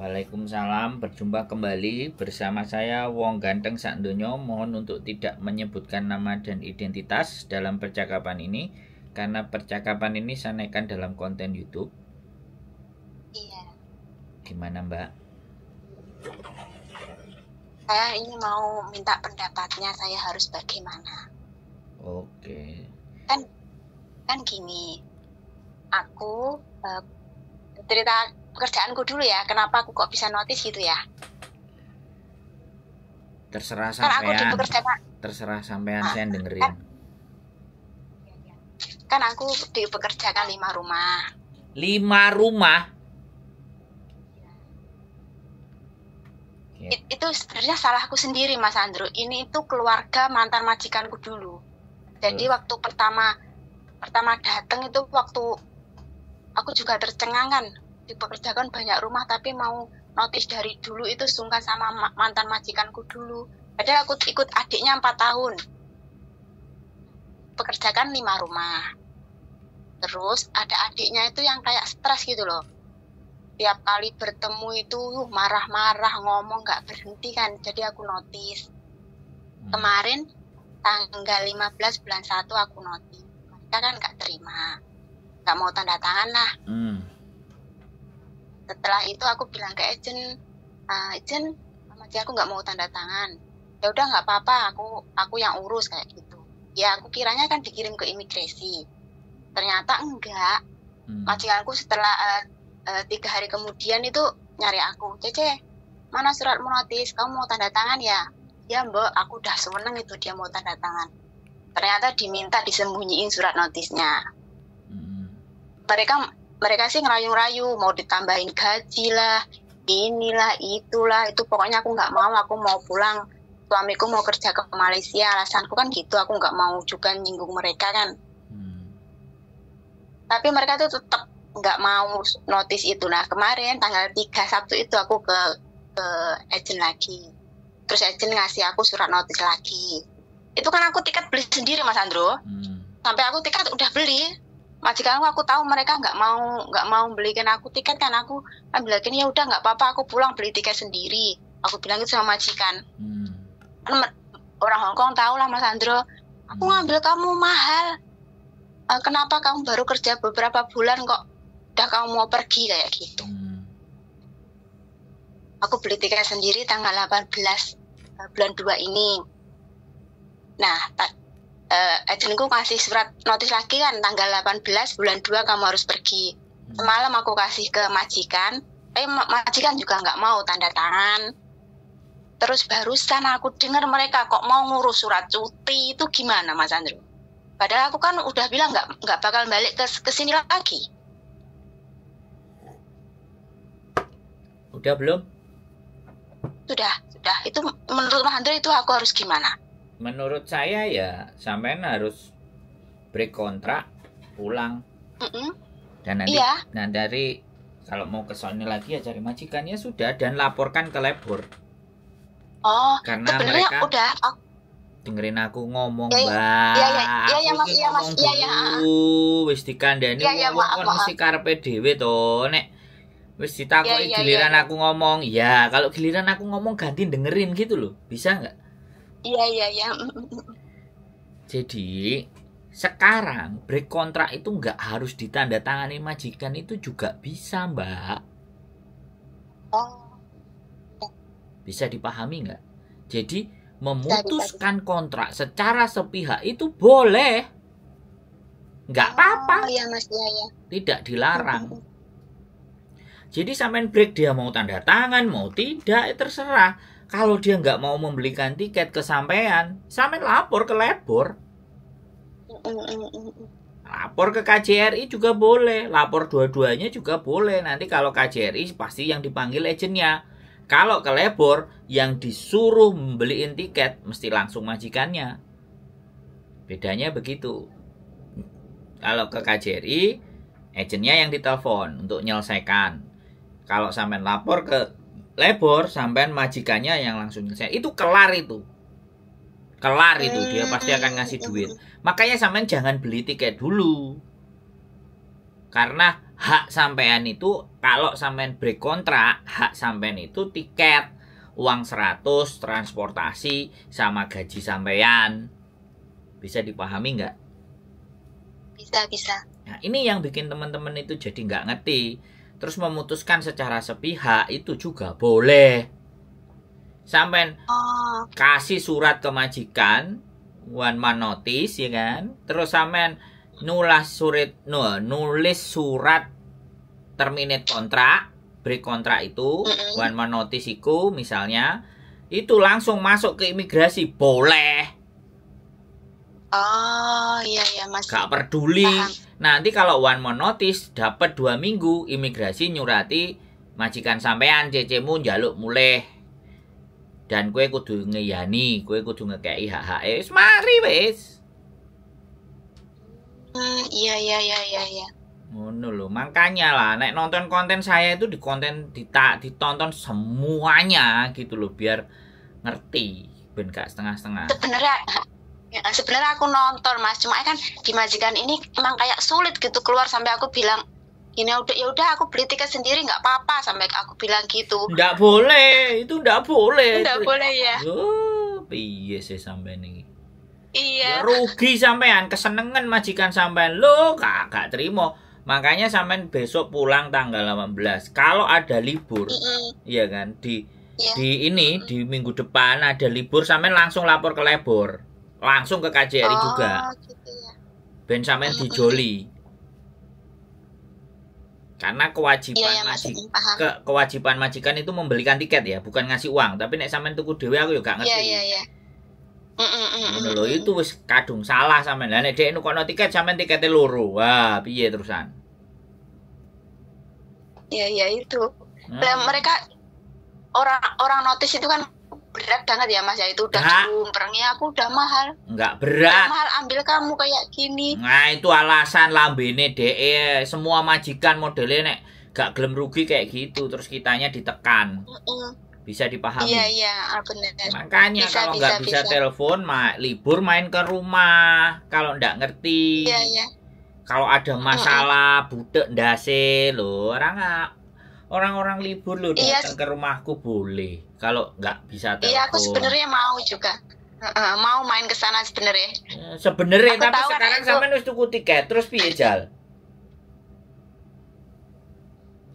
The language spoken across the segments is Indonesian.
Waalaikumsalam, berjumpa kembali bersama saya Wong Ganteng Sakdonya. Mohon untuk tidak menyebutkan nama dan identitas dalam percakapan ini, karena percakapan ini saya naikkan dalam konten YouTube. Iya. Gimana Mbak? Saya ini mau minta pendapatnya, saya harus bagaimana? Oke. Kan gini, aku cerita pekerjaanku dulu ya, kenapa aku kok bisa notice gitu ya? Terserah Kan aku di sampean. pekerjaan, Terserah sampean, saya dengerin. kan aku dipekerjakan 5 rumah. 5 rumah? Itu sebenarnya salahku sendiri, Mas Andro. Ini itu keluarga mantan majikanku dulu. Jadi waktu pertama datang itu waktu aku juga tercengang, dipekerjakan banyak rumah tapi mau notice dari dulu itu sungkan sama mantan majikanku dulu. Padahal aku ikut adiknya 4 tahun. Pekerjakan 5 rumah. Terus ada adiknya itu yang kayak stres gitu loh. Tiap kali bertemu itu marah-marah, ngomong gak berhenti kan. Jadi aku notice. Kemarin tanggal 15 bulan 1 aku notice. Mereka kan gak terima, gak mau tanda tangan lah. Setelah itu aku bilang ke agent, aku gak mau tanda tangan. Ya udah gak apa-apa, aku yang urus kayak gitu. Ya aku kiranya kan dikirim ke imigrasi. Ternyata enggak. Majikanku setelah 3 hari kemudian itu nyari aku, Cece, mana suratmu notis? Kamu mau tanda tangan ya? Ya Mbak, aku udah seneng itu dia mau tanda tangan. Ternyata diminta disembunyiin surat notisnya. Mereka sih ngerayu-rayu, mau ditambahin gaji lah, inilah, itulah, itu pokoknya aku nggak mau, aku mau pulang. Suamiku mau kerja ke Malaysia, alasanku kan gitu, aku nggak mau juga nyinggung mereka kan. Tapi mereka tuh tetap nggak mau notice itu. Nah kemarin tanggal 3 Sabtu itu aku ke agent lagi. Terus agent ngasih aku surat notice lagi. Itu kan aku tiket beli sendiri Mas Andro. Sampai aku tiket udah beli. Majikanku aku tahu mereka nggak mau belikan aku tiket kan, aku ambil lagi, ya udah nggak apa-apa, aku pulang beli tiket sendiri. Aku bilang gitu sama majikan. Orang Hongkong tahu lah Mas Andro. Aku ngambil kamu mahal. Kenapa kamu baru kerja beberapa bulan kok udah kamu mau pergi kayak gitu. Aku beli tiket sendiri tanggal 18 bulan 2 ini. Nah, agentku kasih surat notis lagi kan tanggal 18 bulan 2 kamu harus pergi. Semalam aku kasih ke majikan, majikan juga nggak mau tanda tangan. Terus barusan aku dengar mereka kok mau ngurus surat cuti, itu gimana Mas Andro? Padahal aku kan udah bilang nggak bakal balik ke sini lagi. Udah belum? Sudah. Itu menurut Mas Andro itu aku harus gimana? Menurut saya ya sampean harus break kontrak, pulang. Dan nanti dari kalau mau ke sono lagi ya cari majikannya sudah, dan laporkan ke labor. Oh, karena mereka udah dengerin aku ngomong, Mbak. Iya, Mas. Wis dikandani wong kon mesti karepe dhewe to. Nek wis ditakoki giliran aku ngomong, ya kalau giliran aku ngomong ganti dengerin gitu loh. Bisa nggak? Iya. Jadi sekarang break kontrak itu nggak harus ditandatangani majikan, itu juga bisa, Mbak. Bisa dipahami nggak? Jadi memutuskan kontrak secara sepihak itu boleh, nggak apa-apa. Iya Mas, iya. Tidak dilarang. Jadi sampean break, dia mau tanda tangan mau tidak terserah. Kalau dia nggak mau membelikan tiket ke sampean lapor ke labor. Lapor ke KJRI juga boleh, lapor dua-duanya juga boleh. Nanti kalau KJRI pasti yang dipanggil agentnya. Kalau ke labor yang disuruh membeliin tiket mesti langsung majikannya. Bedanya begitu. Kalau ke KJRI agentnya yang ditelepon untuk menyelesaikan. Kalau sampean lapor ke labor, sampean majikannya yang langsung nyelesain. Itu kelar itu. Dia pasti akan ngasih duit. Makanya sampean jangan beli tiket dulu. Karena hak sampean itu kalau sampean break kontrak, hak sampean itu tiket, uang 100, transportasi, sama gaji sampean. Bisa dipahami nggak? Bisa. Nah, ini yang bikin teman-teman itu jadi nggak ngerti. Terus memutuskan secara sepihak itu juga boleh. Sampean kasih surat ke majikan, one man notice ya kan. Terus sampean nulis surat terminate kontrak, break kontrak itu, one man notice itu misalnya, itu langsung masuk ke imigrasi boleh. Oh iya Mas. Gak peduli. Paham. Nanti kalau one man notice dapat 2 minggu, imigrasi nyurati majikan sampean cecemu njaluk mulih. Dan kue kudu ngeyani, kue kudu ngekei hak-hak. Mari wis. Iya. Ngono lho, makanya lah nek nonton konten saya itu ditonton semuanya gitu loh biar ngerti, ben gak setengah-setengah. Sebenarnya aku nonton Mas, cuma kan di majikan ini emang kayak sulit gitu keluar sampai aku bilang ini udah aku beli tiket sendiri nggak apa-apa sampai aku bilang gitu. Nggak boleh, itu nggak boleh. Nggak boleh ya. Oh, piye sih sampean ini? Iya. Ya, rugi sampean, kesenengan majikan sampean lo gak terima. Makanya sampean besok pulang tanggal 18. Kalau ada libur, iya kan di minggu depan ada libur, sampean langsung lapor ke Lebor, langsung ke KJRI juga. Gitu ya. Ben sampean dijoli. Karena kewajiban majikan itu membelikan tiket ya, bukan ngasih uang. Tapi nek sampean tuku dhewe aku ya gak ngerti. Iya. Ngono lho, itu wis kadung salah sampean. Lah nek dhek nukono tiket sampean tikete loro. Wah, piye terusan? Iya itu. Lah mereka orang notice itu kan berat banget ya Mas ya, itu udah jumprengnya aku udah mahal. Enggak berat. Udah mahal ambil kamu kayak gini. Nah, itu alasan lambene DE. Semua majikan modelnya nek gak gelem rugi kayak gitu, terus kitanya ditekan. Bisa dipahami. Iya, benar. Makanya kalau nggak bisa telepon, libur main ke rumah. Kalau nggak ngerti. Iya. Kalau ada masalah, budek ndase lho, orang-orang libur lho datang ke rumahku boleh. Kalau nggak bisa telepon. Iya, aku sebenarnya mau juga. Mau main ke sana sebenarnya. Sebenarnya, tapi sekarang sampean wis tuku tiket, terus piye Jal?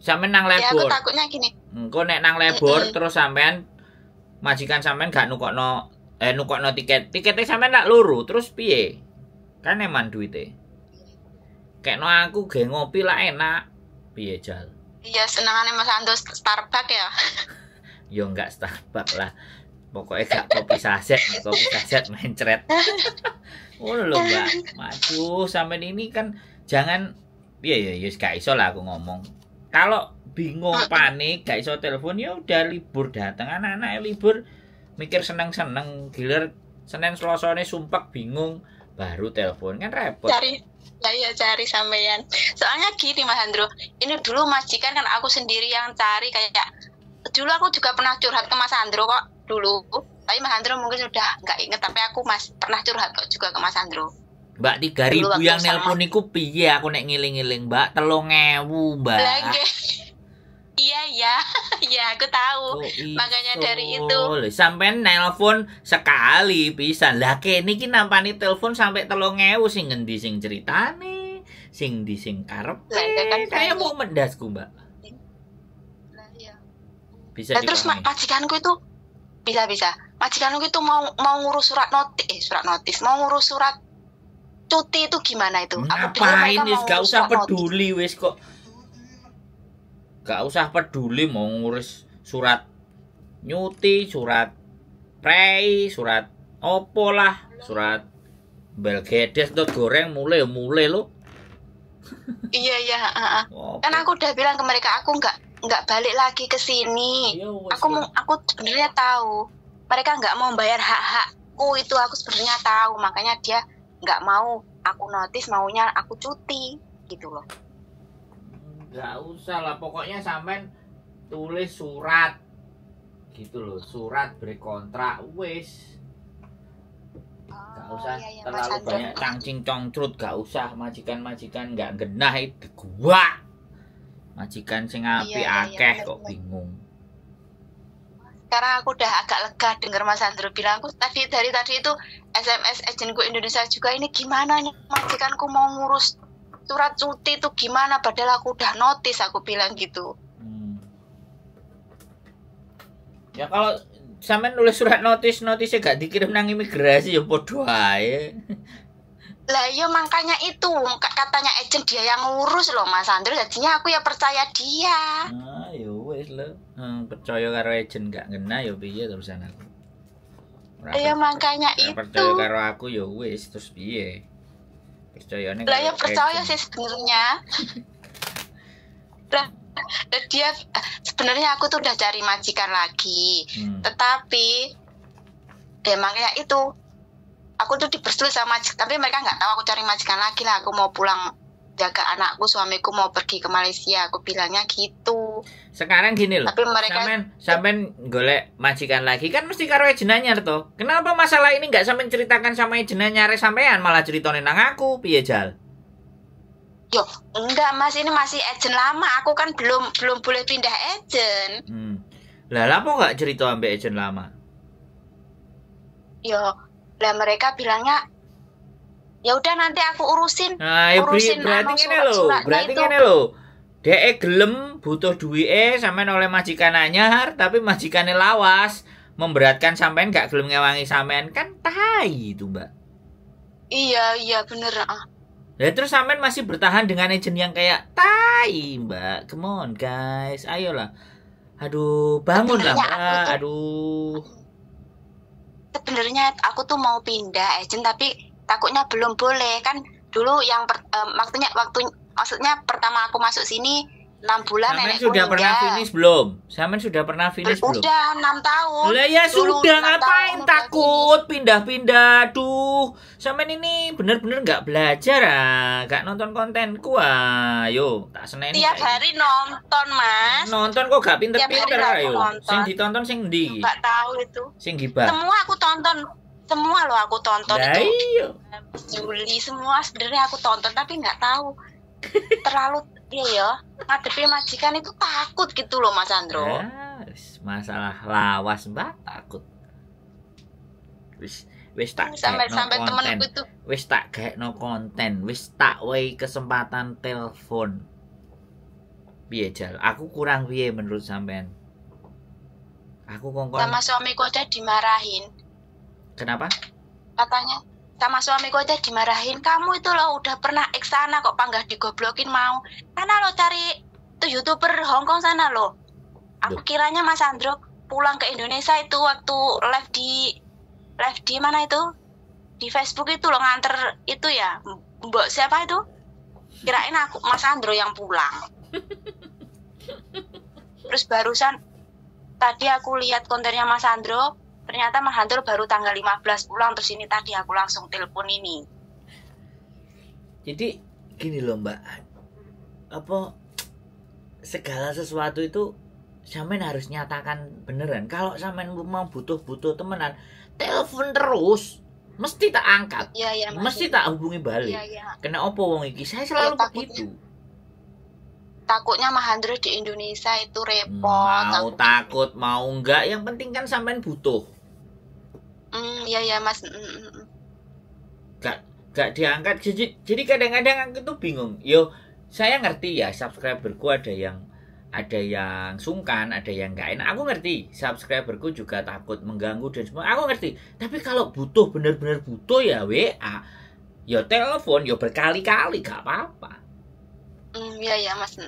Sampean nang Lebor. Ya, aku takutnya gini. Engko nek nang Lebor terus sampean majikan sampean gak nukokno tiketnya sampean tak loro, terus piye? Kan eman duite. Kekno aku ge ngopi lah enak. Piye Jal? Iya, senengane Mas Ando Starbucks ya. Yo enggak Starbucks lah. Pokoknya gak kopi saset mencret. Oh lho Mbak. Aduh, sampean ini kan jangan piye ya gak iso lah aku ngomong. Kalau bingung panik gak iso telepon ya udah libur datang, anak-anak libur mikir seneng-seneng, gilir Senin Selasane sumpek bingung baru telepon kan repot. Cari sampean. Soalnya gini Mas Andro, ini dulu majikan kan aku sendiri yang cari, kayak dulu aku juga pernah curhat ke Mas Andro kok dulu. Tapi Mas Andro mungkin sudah nggak inget, tapi aku pernah curhat kok juga ke Mas Andro. Mbak 3.000 yang nelpon iku piye aku nek ngiling-ngiling Mbak 3.000 Mbak. Lagi. Iya, aku tahu. Makanya dari itu. Sampai nelpon sekali bisa. Lah kene iki nampani telepon sampai 3.000 sing ngendi sing ceritane, sing di sing karepe. Kayak mau mendasku, Mbak. Lah iya. Bisa terus majikanku itu bisa. Majikanku itu mau ngurus surat notis, mau ngurus surat cuti itu gimana itu? Ngapain wis gak usah peduli wis kok. Gak usah peduli mau ngurus surat nyuti, surat prei, surat opo lah, surat belgedes tuh goreng mulai lo. Iya. Kan aku udah bilang ke mereka aku nggak balik lagi ke sini. Aku sebenarnya tahu mereka nggak mau bayar hak-hakku itu, aku sebenarnya tahu, makanya dia nggak mau aku notis, maunya aku cuti gitu loh. Gak usah lah, pokoknya sampean tulis surat gitu loh, surat berkontrak wis. Gak usah terlalu banyak cangcing congcrut, gak usah majikan gak genah itu gua. Majikan sing apik Iya, akeh bener, kok bener. bingung. Sekarang aku udah agak lega denger Mas Andro bilang, aku dari tadi itu SMS agenku Indonesia juga, ini gimana nih majikanku mau ngurus surat cuti itu gimana, padahal aku udah notice, aku bilang gitu. Ya kalau sampean nulis surat notis gak dikirim nang imigrasi ya podo ae. Lah iya makanya itu katanya agent dia yang ngurus loh Mas Andro, jadinya aku ya percaya dia. Ah, ya wis lho. Percaya karo agent gak ngena ya piye terusan aku. Iya makanya itu. Percaya karo aku ya wis terus piye? Percayane lah ya percaya sih sebenarnya. Dan dia sebenarnya aku tuh udah cari majikan lagi, tetapi makanya itu aku tuh dipersulit sama majikan, tapi mereka nggak tahu aku cari majikan lagi lah. Aku mau pulang jaga anakku, suamiku mau pergi ke Malaysia, aku bilangnya gitu. Sekarang gini loh, tapi mereka sampean golek majikan lagi kan mesti karo agent anyar toh. Kenapa masalah ini nggak sampean ceritakan sama agent anyar sampean, malah ceritonin nang aku, piye Jal? Yo, enggak Mas, ini masih agent lama. Aku kan belum boleh pindah agent. Lah apa enggak cerita ambek agent lama? Yo, lah mereka bilangnya ya udah nanti aku urusin. Nah, urusin berarti ngene lho. Berarti ngene lho. Dhek gelem butuh duwike sampean oleh majikan anyar, tapi majikane lawas, memberatkan sampean gak gelem ngewangi sampean, kan tai itu, Mbak. Iya bener. Ya terus sampean masih bertahan dengan agent yang kayak tai, Mbak. Come on, guys. Ayolah. Aduh, bangunlah, Mbak. Aduh. Sebenarnya aku tuh mau pindah agent tapi takutnya belum boleh kan. Dulu yang maksudnya pertama aku masuk sini 6 bulan Sampean nenekku sudah pernah finish belum? Sampean sudah pernah finish belum? Udah 6 tahun. Lah ya sudah, ngapain takut pindah-pindah? Duh, sampean ini bener-bener nggak belajar gak nonton kontenku ayo tak seneni. Tiap hari nonton Mas. Nonton kok gak pinter-pinter ayo. Sing ditonton sing ndi? Gak tahu itu. Sing gibah. Semua aku tonton. Semua loh aku tonton itu. Iya. Juli semua sebenarnya aku tonton tapi nggak tahu. Terlalu ya ngadepi majikan itu takut gitu loh Mas Andro. Masalah lawas Mbak takut. Wis tak sampai temenku itu. Wis tak gaekno konten, wis tak wehi kesempatan telepon. Piye Jal? Aku kurang piye menurut sampean? Aku kongkon sama suamiku aja dimarahin. Kenapa? Katanya sama suamiku aja dimarahin, kamu itu loh udah pernah sana kok panggah digoblokin mau. Sana lo cari tuh YouTuber Hongkong sana lo. Aku kiranya Mas Andro pulang ke Indonesia itu waktu live di mana itu? Di Facebook itu lo nganter itu ya. Mbok siapa itu? Kirain aku Mas Andro yang pulang. Terus barusan tadi aku lihat kontennya Mas Andro. Ternyata Mas Andro baru tanggal 15 pulang, terus ini tadi aku langsung telepon ini. Jadi gini loh Mbak, apa segala sesuatu itu sampean harus nyatakan beneran. Kalau sampean mau butuh temenan, telepon terus, mesti tak angkat, ya, mesti tak hubungi balik. Ya. Kena opo wong iki, saya selalu begitu. Takutnya Mas Andro di Indonesia itu repot. Mau takut mau enggak, yang penting kan sampean butuh. Iya Mas. Gak diangkat. Jadi kadang-kadang aku tuh bingung. Yo, saya ngerti ya subscriberku ada yang sungkan, ada yang gak enak. Aku ngerti. Subscriberku juga takut mengganggu dan semua. Aku ngerti. Tapi kalau butuh bener-bener butuh ya WA, ya telepon, ya berkali-kali gak apa-apa. Iya Mas.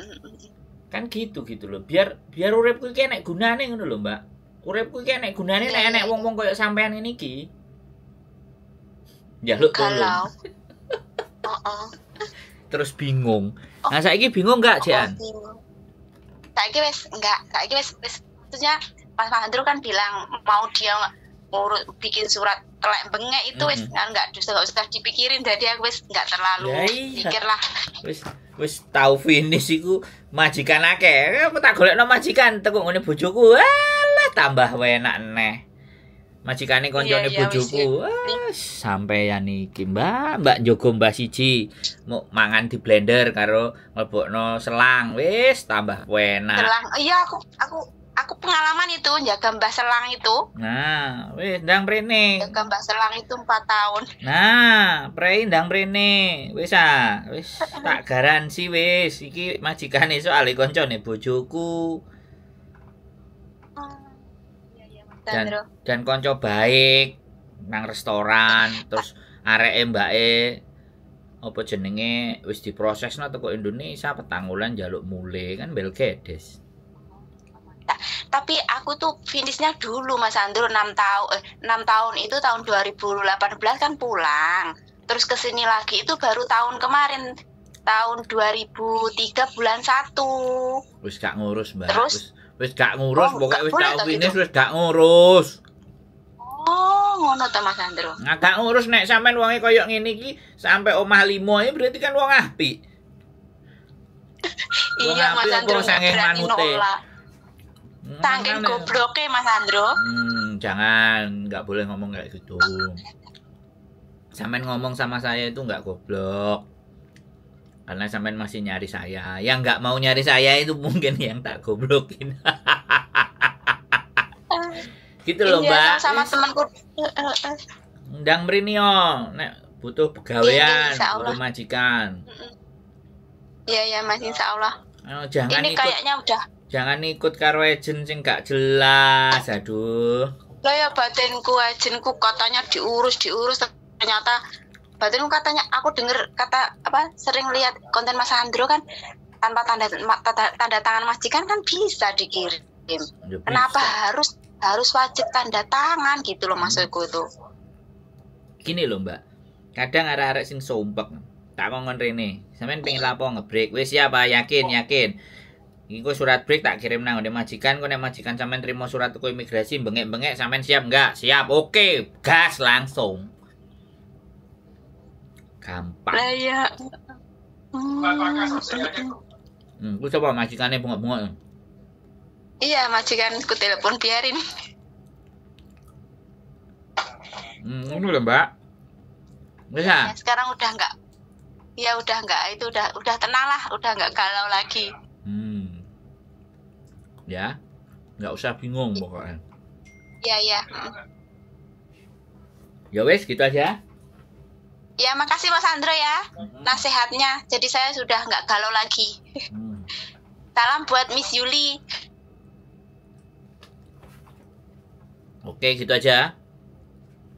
Kan gitu loh. Biar uripku iki enek gunane ngono lho, Mbak. Uripku iki enek gunane nek enek wong-wong koyo sampean ngene iki. Njaluk tolong. Terus bingung. Nah, saiki bingung enggak, Jan? Saiki wis enggak. Saiki wis maksudnya Mas Andro kan bilang mau dia bikin surat telek bengek itu wis enggak usah dipikirin, jadi aku wis enggak terlalu pikir lah. Wis tau finish iku majikan akeh. Apa tak golekno majikan tekuk ngene bojoku. Alah tambah enak neh. Majikane Iya, koncone iya, wis ya. bojoku. Sampeyan iki, Mbak Njogo Mbah siji mau mangan di blender karo mlebokno selang. Wis tambah enak. Selang. Iya, aku pengalaman itu jaga Mbah Selang itu. Nah, wis ndang mrene. Jaga Mbah Selang itu 4 tahun. Nah, prei ndang mrene. Wis tak garansi wis iki majikane soalé koncone bojoku. Iya, iya, Mas Sandro. Dan konco baik nang restoran terus areke mbake apa jenenge wis diprosesno teko Indonesia petanggulan njaluk mule kan bel gedes. Tapi aku tuh finishnya dulu Mas Sandro 6 tahun 6 tahun itu tahun 2018 kan pulang. Terus kesini lagi itu baru tahun kemarin tahun 2003 bulan 1. Wis gak ngurus, Mbak. Terus Wis gak ngurus, pokoknya wis tau finish gitu. wis gak ngurus. Oh, ngono ta Mas Sandro. Nah, gak ngurus nek sampean wonge koyo ngene iki sampai omah 5 iki berarti kan wong apik. Iya Mas Sandro sange manute. Saking gobloke Mas Sandro. Jangan, nggak boleh ngomong kayak gitu. Sampean ngomong sama saya itu nggak goblok. Karena sampean masih nyari saya. Yang nggak mau nyari saya itu mungkin yang tak goblokin. Gitu loh, Mbak. Sama temanku. Ndang mrene yo, nek butuh pegawean, butuh majikan. Iya ya Mas, insyaallah. Jangan ini ikut, kayaknya udah. Jangan ikut karo agent sing gak jelas, aduh. Lah ya batinku agentku katanya diurus ternyata batinku katanya aku denger kata apa sering lihat konten Mas Sandro kan tanpa tanda tangan majikan kan bisa dikirim. Ya, kenapa harus wajib tanda tangan gitu loh maksudku itu. Gini loh Mbak, kadang arek-arek sing sumpek tak ngomong rene, sampean pengen lapo ngebreak, wis siapa yakin. Iku surat break tak kirim nang ndek majikan, kok nek majikan sampean terima surat ke imigrasi bengek-bengek sampean siap enggak? Siap. Oke, gas langsung. Gampang. Lah ya. Ku coba majikane bengok-bengok. Iya, majikanku telepon biarin. Ngono lho, Mbak. Wis ya, sekarang udah enggak. Ya udah enggak, itu udah tenang lah, udah enggak galau lagi. Ya, nggak usah bingung pokoknya. Iya. Ya wes, gitu aja. Ya, makasih Mas Sandro ya, nasihatnya. Jadi saya sudah nggak galau lagi. Salam buat Miss Yuli. Oke, gitu aja.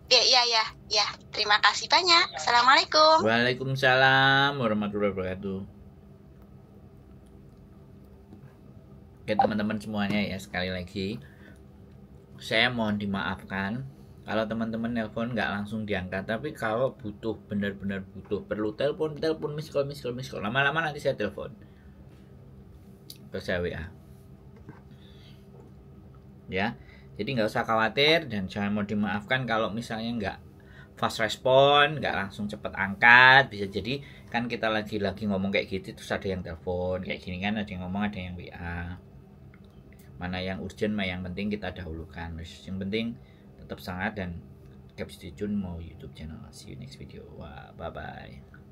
Ya. Terima kasih banyak. Assalamualaikum. Waalaikumsalam warahmatullahi wabarakatuh. Oke teman-teman semuanya ya, sekali lagi saya mohon dimaafkan kalau teman-teman nelpon nggak langsung diangkat, tapi kalau butuh benar-benar butuh perlu telepon miss call lama-lama nanti saya telepon terus saya WA ya. Jadi nggak usah khawatir dan jangan mau dimaafkan kalau misalnya nggak fast respon, nggak langsung cepet angkat. Bisa jadi kan kita lagi ngomong kayak gitu terus ada yang telepon kayak gini kan, ada yang ngomong ada yang WA. Mana yang urgent, mana yang penting kita dahulukan. Yang penting tetap semangat dan keep stay tune mau YouTube channel. See you next video. Bye bye.